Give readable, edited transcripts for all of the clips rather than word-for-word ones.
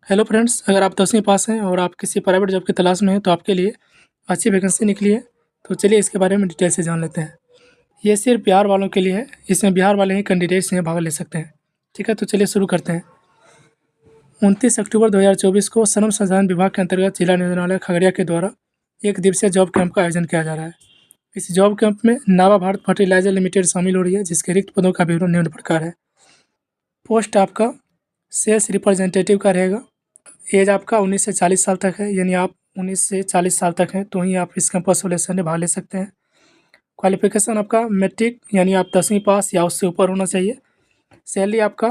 Hello friends, अगर आप 10वीं पास हैं और आप किसी प्राइवेट जॉब की तलाश में हैं तो आपके लिए अच्छी वैकेंसी निकली है। तो चलिए इसके बारे में डिटेल से जान लेते हैं। ये सिर्फ बिहार वालों के लिए है, इसमें बिहार वाले ही कैंडिडेट्स हैं, भाग ले सकते हैं। ठीक है, तो चलिए शुरू करते हैं। 29 अक्टूबर 2024 को श्रम संसाधन विभाग के अंतर्गत जिला न्यायालय खगड़िया के द्वारा एक दिवसीय जॉब कैंप का आयोजन किया जा रहा है। इस जॉब कैंप में नावा भारत फर्टिलाइजर लिमिटेड शामिल हो रही है, जिसके रिक्त पदों का विवरण निम्न प्रकार है। पोस्ट आपका सेल्स रिप्रेजेंटेटिव का रहेगा। एज आपका 19 से 40 साल तक है, यानी आप 19 से 40 साल तक हैं तो ही आप इस कैंपस सिलेक्शन में भाग ले सकते हैं। क्वालिफिकेशन आपका मैट्रिक यानी आप 10वीं पास या उससे ऊपर होना चाहिए। सैलरी आपका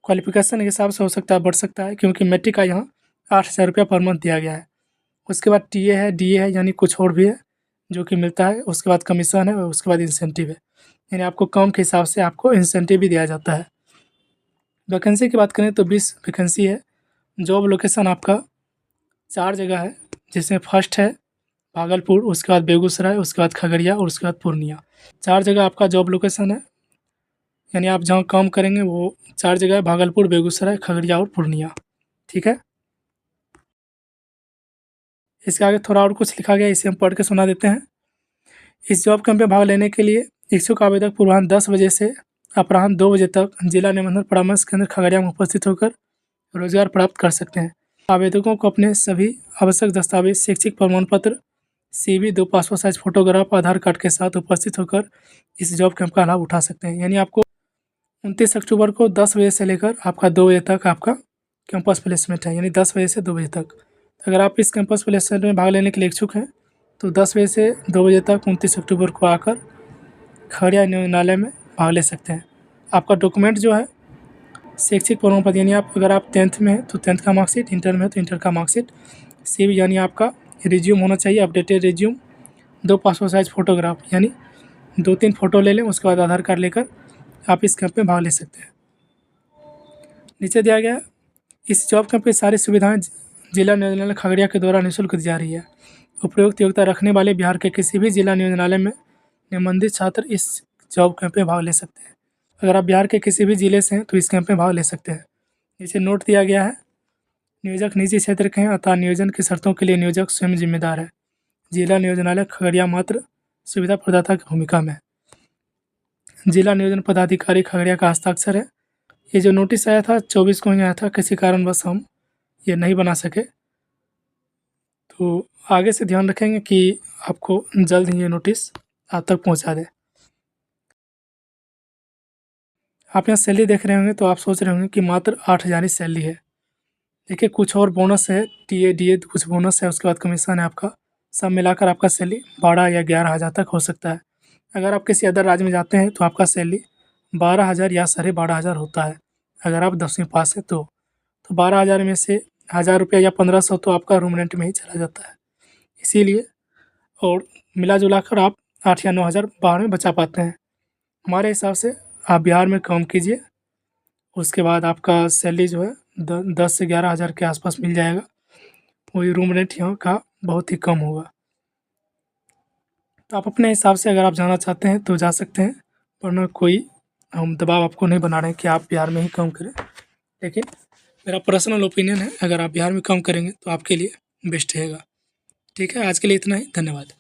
क्वालिफिकेशन के हिसाब से हो सकता है, बढ़ सकता है, क्योंकि मैट्रिक का यहाँ 8,000 रुपया पर मंथ दिया गया है। उसके बाद टीए है, डीए है, यानी कुछ और भी है जो कि मिलता है। उसके बाद कमीशन है और उसके बाद इंसेंटिव है, यानी आपको काम के हिसाब से आपको इंसेंटिव भी दिया जाता है। वैकेंसी की बात करें तो 20 वैकेंसी है। जॉब लोकेशन आपका 4 जगह है, जिसमें फर्स्ट है भागलपुर, उसके बाद बेगूसराय, उसके बाद खगड़िया और उसके बाद पूर्णिया। 4 जगह आपका जॉब लोकेशन है, यानी आप जहाँ काम करेंगे वो 4 जगह है: भागलपुर, बेगूसराय, खगड़िया और पूर्णिया। ठीक है, इसके आगे थोड़ा और कुछ लिखा गया है, इसे हम पढ़ के सुना देते हैं। इस जॉब कैंप में भाग लेने के लिए इच्छुक आवेदक पूर्वाह्न 10 बजे से अपराह्न 2 बजे तक जिला निबंधन परामर्श केंद्र खगड़िया में उपस्थित होकर रोजगार प्राप्त कर सकते हैं। आवेदकों को अपने सभी आवश्यक दस्तावेज, शैक्षिक प्रमाण पत्र, CV, 2 पासपोर्ट साइज फोटोग्राफ, आधार कार्ड के साथ उपस्थित होकर इस जॉब कैंप का लाभ उठा सकते हैं। यानी आपको 29 अक्टूबर को 10 बजे से लेकर आपका 2 बजे तक आपका कैंपस प्लेसमेंट है, यानी 10 बजे से 2 बजे तक। अगर आप इस कैंपस प्लेसमेंट में भाग लेने के लिए इच्छुक हैं तो 10 बजे से 2 बजे तक 29 अक्टूबर को आकर खगड़िया न्यायालय में भाग ले सकते हैं। आपका डॉक्यूमेंट जो है शैक्षिक प्रमाण पत्र, यानी आप अगर आप 10th में हैं तो 10th का मार्कशीट, इंटर में है तो इंटर का मार्कशीट, CV यानी आपका रिज्यूम होना चाहिए, updated resume, 2 passport size photograph, यानी 2-3 फ़ोटो ले लें। उसके बाद आधार कार्ड लेकर आप इस कैंप में भाग ले सकते हैं। नीचे दिया गया इस जॉब कैंप की सारी सुविधाएं जिला न्यायालय खगड़िया के द्वारा निःशुल्क दी जा रही है। उपयुक्त योग्यता रखने वाले बिहार के किसी भी जिला न्यायालय में निबंधित छात्र इस जॉब कैंप में भाग ले सकते हैं। अगर आप बिहार के किसी भी जिले से हैं तो इस कैंप में भाग ले सकते हैं। नीचे नोट दिया गया है, नियोजक निजी क्षेत्र के हैं, अतः नियोजन की शर्तों के लिए नियोजक स्वयं जिम्मेदार है। जिला नियोजनालय खगड़िया मात्र सुविधा प्रदाता की भूमिका में है। जिला नियोजन पदाधिकारी खगड़िया का हस्ताक्षर है। ये जो नोटिस आया था 24 को ही आया था, किसी कारणवश हम ये नहीं बना सके, तो आगे से ध्यान रखेंगे कि आपको जल्द ही ये नोटिस आप तक पहुंचा दे। आप यहाँ सैलरी देख रहे होंगे तो आप सोच रहे होंगे कि मात्र 8,000 ही सैलरी है। देखिए, कुछ और बोनस है, टीए डीए कुछ बोनस है, उसके बाद कमीशन है आपका, सब मिलाकर आपका सैलरी 12 या 11,000 तक हो सकता है। अगर आप किसी अदर राज्य में जाते हैं तो आपका सैलरी 12,000 या 12,500 होता है। अगर आप 10वीं पास है तो 12,000 में से 1,000 रुपया या 1,500 तो आपका रूम रेंट में ही चला जाता है। इसीलिए और मिला जुला कर आप 8 या 9,000 बाहर में बचा पाते हैं। हमारे हिसाब से आप बिहार में काम कीजिए, उसके बाद आपका सैलरी जो है 10 से 11,000 के आसपास मिल जाएगा। वही रूम रेंट यहाँ का बहुत ही कम होगा। तो आप अपने हिसाब से अगर आप जाना चाहते हैं तो जा सकते हैं, वरना कोई हम दबाव आपको नहीं बना रहे हैं कि आप बिहार में ही काम करें। लेकिन मेरा पर्सनल ओपिनियन है, अगर आप बिहार में काम करेंगे तो आपके लिए बेस्ट रहेगा। ठीक है, आज के लिए इतना ही, धन्यवाद।